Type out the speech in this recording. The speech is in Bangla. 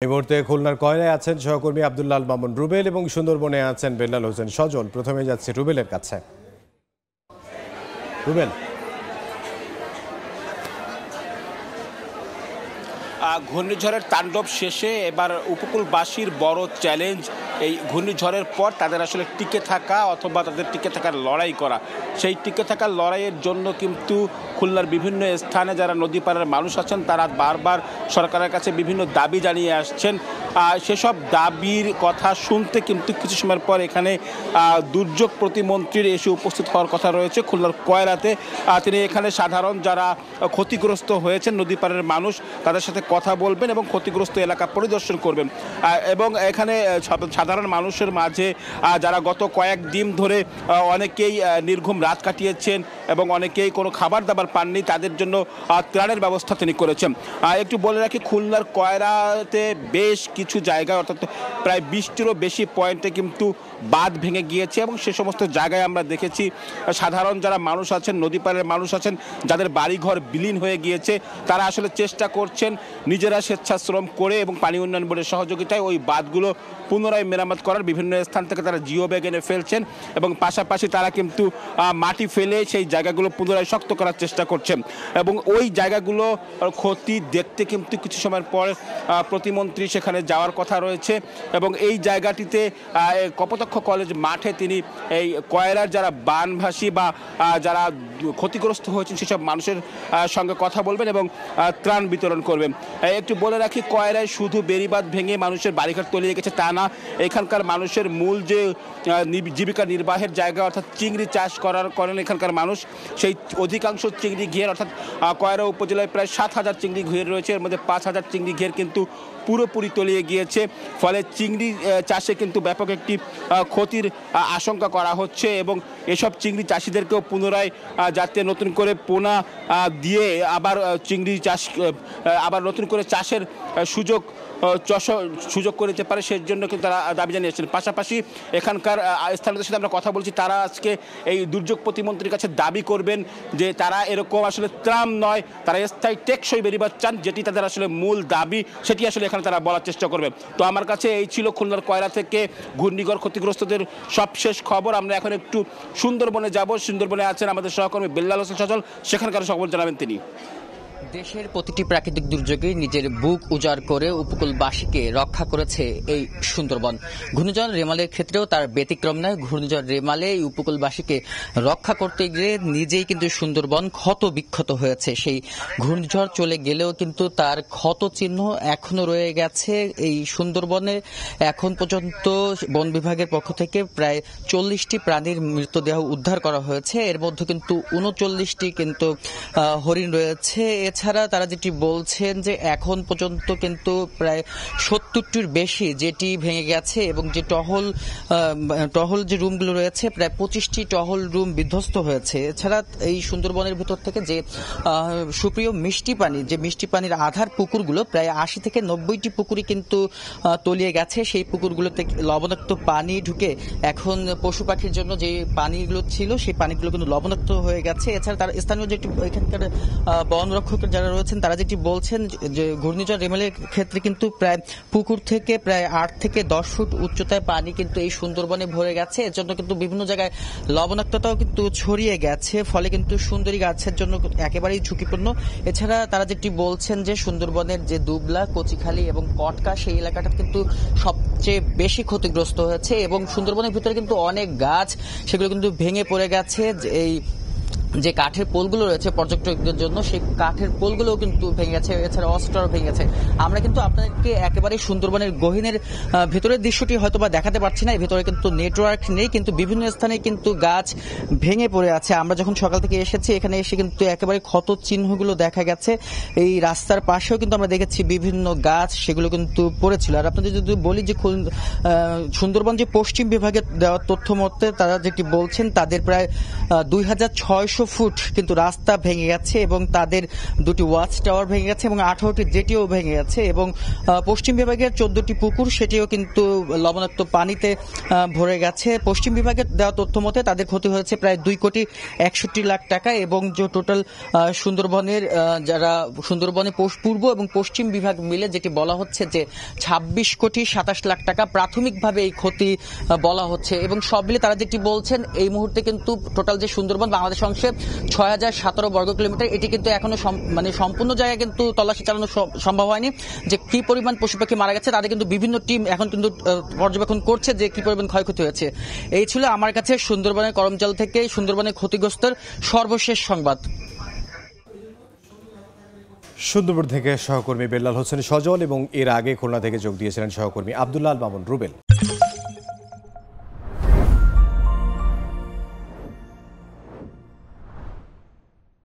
এই মুহূর্তে খুলনার কয়রায় আছেন সহকর্মী আব্দুল্লাহ মামুন রুবেল এবং সুন্দরবনে আছেন বেলাল হোসেন সজল। প্রথমে যাচ্ছে রুবেলের কাছে। রুবেল, ঘূর্ণিঝড়ের তাণ্ডব শেষে এবার উপকূলবাসীর বড় চ্যালেঞ্জ এই ঘূর্ণিঝড়ের পর তাদের আসলে টিকে থাকা অথবা তাদের টিকে থাকার লড়াই করা। সেই টিকে থাকার লড়াইয়ের জন্য কিন্তু খুলনার বিভিন্ন স্থানে যারা নদী পাড়ের মানুষ আছেন তারা বারবার সরকারের কাছে বিভিন্ন দাবি জানিয়ে আসছেন। সেসব দাবির কথা শুনতে কিন্তু কিছু সময়ের পর এখানে দুর্যোগ প্রতিমন্ত্রীর এসে উপস্থিত হওয়ার কথা রয়েছে খুলনার কয়রাতে। তিনি এখানে সাধারণ যারা ক্ষতিগ্রস্ত হয়েছেন নদী পাড়ের মানুষ তাদের সাথে কথা বলবেন এবং ক্ষতিগ্রস্ত এলাকা পরিদর্শন করবেন। এবং এখানে সাধারণ মানুষের মাঝে যারা গত কয়েকদিন ধরে অনেকেই নির্ঘুম রাত কাটিয়েছেন এবং অনেকেই কোনো খাবার দাবার পাননি, তাদের জন্য ত্রাণের ব্যবস্থা তিনি করেছেন। একটু বলে রাখি, খুলনার কয়রাতে বেশ কিছু জায়গায় অর্থাৎ প্রায় 20টিরও বেশি পয়েন্টে কিন্তু বাঁধ ভেঙে গিয়েছে এবং সে সমস্ত জায়গায় আমরা দেখেছি সাধারণ যারা মানুষ আছেন নদী পাড়ের মানুষ আছেন যাদের বাড়িঘর বিলীন হয়ে গিয়েছে তারা আসলে চেষ্টা করছেন নিজেরা স্বেচ্ছাশ্রম করে এবং পানি উন্নয়ন বোর্ডের সহযোগিতায় ওই বাঁধগুলো পুনরায় মেরামত করার বিভিন্ন স্থান থেকে তারা জিও ব্যাগ এনে ফেলছেন এবং পাশাপাশি তারা কিন্তু মাটি ফেলে সেই জায়গাগুলো পুনরায় শক্ত করার চেষ্টা করছেন। এবং ওই জায়গাগুলো ক্ষতি দেখতে কিন্তু কিছু সময়ের পর প্রতিমন্ত্রী সেখানে যাওয়ার কথা রয়েছে এবং এই জায়গাটিতে কপোতাক্ষ কলেজ মাঠে তিনি এই কয়রার যারা বানভাসী বা যারা ক্ষতিগ্রস্ত হয়েছেন সেসব মানুষের সঙ্গে কথা বলবেন এবং ত্রাণ বিতরণ করবেন। একটু বলে রাখি, কয়রায় শুধু বেড়িবাঁধ ভেঙে মানুষের বাড়িঘর তলিয়ে গেছে তা না, এখানকার মানুষের মূল যে জীবিকা নির্বাহের জায়গা অর্থাৎ চিংড়ি চাষ করেন এখানকার মানুষ, সেই অধিকাংশ চিংড়ি ঘের অর্থাৎ কয়রা উপজেলায় প্রায় 7,000 চিংড়ি ঘের রয়েছে, এর মধ্যে 5,000 চিংড়ি ঘের কিন্তু পুরোপুরি তলিয়ে গিয়েছে। ফলে চিংড়ি চাষে কিন্তু ব্যাপক একটি ক্ষতির আশঙ্কা করা হচ্ছে এবং এসব চিংড়ি চাষিদেরকেও পুনরায় যাতে নতুন করে পোনা দিয়ে আবার চিংড়ি চাষ আবার নতুন করে চাষের সুযোগ করে দিতে পারে সেই জন্য কিন্তু তারা দাবি জানিয়েছেন। পাশাপাশি এখানকার স্থানীয়দের সাথে আমরা কথা বলছি, তারা আজকে এই দুর্যোগ প্রতিমন্ত্রীর কাছে দাবি করবেন যে তারা এরকম আসলে ত্রাণ নয়, তারা স্থায়ী টেকসই বেড়িবাঁধ চান, যেটি তাদের আসলে মূল দাবি, সেটি আসলে এখানে তারা বলার চেষ্টা করবেন। তো আমার কাছে এই ছিল খুলনার কয়রা থেকে ঘূর্ণিঝড় ক্ষতিগ্রস্তদের সবশেষ খবর। আমরা এখন একটু সুন্দরবনে যাব। সুন্দরবনে আছেন আমাদের সহকর্মী বেলাল হোসেন সজল, সেখানকার খবর জানাবেন তিনি। দেশের প্রতিটি প্রাকৃতিক দুর্যোগে নিজের বুক উজাড় করে উপকূলবাসীকে রক্ষা করেছে এই সুন্দরবন। ঘূর্ণিঝড় রেমালের ক্ষেত্রেও তার ব্যতিক্রম নয়। ঘূর্ণিঝড় রেমালে এই উপকূলবাসীকে রক্ষা করতে গিয়ে নিজেই কিন্তু সুন্দরবন ক্ষত বিক্ষত হয়েছে। সেই ঘূর্ণিঝড় চলে গেলেও কিন্তু তার ক্ষত চিহ্ন এখনো রয়ে গেছে। এই সুন্দরবনে এখন পর্যন্ত বন বিভাগের পক্ষ থেকে প্রায় 40টি প্রাণীর মৃতদেহ উদ্ধার করা হয়েছে। এর মধ্যে কিন্তু 39টি কিন্তু হরিণ রয়েছে। এছাড়া তারা যেটি বলছেন যে এখন পর্যন্ত কিন্তু প্রায় 70টির বেশি যেটি ভেঙে গেছে এবং যে টহল যে রুমগুলো রয়েছে প্রায় 25টি টহল রুম বিধ্বস্ত হয়েছে। এছাড়া এই সুন্দরবনের ভিতর থেকে যে সুপ্রিয় মিষ্টি পানি, যে মিষ্টি পানির আধার পুকুরগুলো প্রায় 80 থেকে 90টি পুকুরই কিন্তু তলিয়ে গেছে। সেই পুকুরগুলো থেকে লবণাক্ত পানি ঢুকে এখন পশু পাখির জন্য যে পানিগুলো ছিল সেই পানিগুলো কিন্তু লবণাক্ত হয়ে গেছে। এছাড়া তার স্থানীয় যেটি এখানকার বন রক্ষক যারা রয়েছেন তারা যেটি বলছেন যে ঘূর্ণিঝড় রেমালের ক্ষেত্রে কিন্তু প্রায় পুকুর থেকে প্রায় 8 থেকে 10 ফুট উচ্চতায় পানি কিন্তু এই সুন্দরবনে ভরে গেছে। এর জন্য কিন্তু বিভিন্ন জায়গায় লবণাক্ততাও কিন্তু ছড়িয়ে গেছে, ফলে কিন্তু সুন্দরী গাছের জন্য একেবারেই ঝুঁকিপূর্ণ। এছাড়া তারা যেটি বলছেন যে সুন্দরবনের যে দুবলা, কচিখালী এবং কটকা সেই এলাকাটা কিন্তু সবচেয়ে বেশি ক্ষতিগ্রস্ত হয়েছে এবং সুন্দরবনের ভিতরে কিন্তু অনেক গাছ সেগুলো কিন্তু ভেঙে পড়ে গেছে। এই যে কাঠের পোলগুলো রয়েছে পর্যটকদের জন্য সেই কাঠের পোলগুলোও কিন্তু ভেঙে গেছে, এছাড়া অস্ত্রও ভেঙে গেছে। আমরা কিন্তু আপনাদেরকে একেবারে সুন্দরবনের গহীনের ভেতরের দৃশ্যটি হয়তো বা দেখাতে পারছি না, ভেতরে কিন্তু নেটওয়ার্ক নেই, কিন্তু বিভিন্ন স্থানে কিন্তু গাছ ভেঙে পড়ে আছে। আমরা যখন সকাল থেকে এসেছি এখানে এসে কিন্তু একেবারে ক্ষত চিহ্নগুলো দেখা গেছে। এই রাস্তার পাশেও কিন্তু আমরা দেখেছি বিভিন্ন গাছ সেগুলো কিন্তু পড়েছিল। আর আপনাদের যদি বলি যে সুন্দরবন যে পশ্চিম বিভাগের দেওয়া তথ্য মতে তারা যেটি বলছেন তাদের প্রায় 2600 500 ফুট কিন্তু রাস্তা ভেঙে গেছে এবং তাদের দুটি ওয়াচ টাওয়ার ভেঙে গেছে এবং 18টি জেটিও ভেঙে গেছে এবং পশ্চিম বিভাগের 14টি পুকুর সেটিও কিন্তু লবণাক্ত পানিতে ভরে গেছে। পশ্চিম বিভাগের দেওয়া তথ্য মতে তাদের ক্ষতি হয়েছে প্রায় 2,61,00,000 টাকা এবং যে টোটাল সুন্দরবনের যারা সুন্দরবনে পূর্ব এবং পশ্চিম বিভাগ মিলে যেটি বলা হচ্ছে যে 26,27,00,000 টাকা প্রাথমিকভাবে এই ক্ষতি বলা হচ্ছে এবং সব মিলে তারা যেটি বলছেন এই মুহূর্তে কিন্তু টোটাল যে সুন্দরবন বাংলাদেশ অংশে 6,017 বর্গ কিলোমিটার, এটি কিন্তু এখনো মানে সম্পূর্ণ জায়গায় কিন্তু তল্লাশি চালানো সম্ভব হয়নি যে কি পরিমাণ পশু পাখি মারা গেছে। তাদের কিন্তু বিভিন্ন টিম এখন কিন্তু পর্যবেক্ষণ করছে যে কি পরিমাণ ক্ষয়ক্ষতি হয়েছে। এই ছিল আমার কাছে সুন্দরবনের করমচাল থেকে সুন্দরবনের ক্ষতিগ্রস্তের সর্বশেষ সংবাদ। সুন্দরবন থেকে সহকর্মী বেল্লাল হোসেন সজল এবং এর আগে খুলনা থেকে যোগ দিয়েছিলেন সহকর্মী আব্দুল্লাহ আল মামুন রুবেল।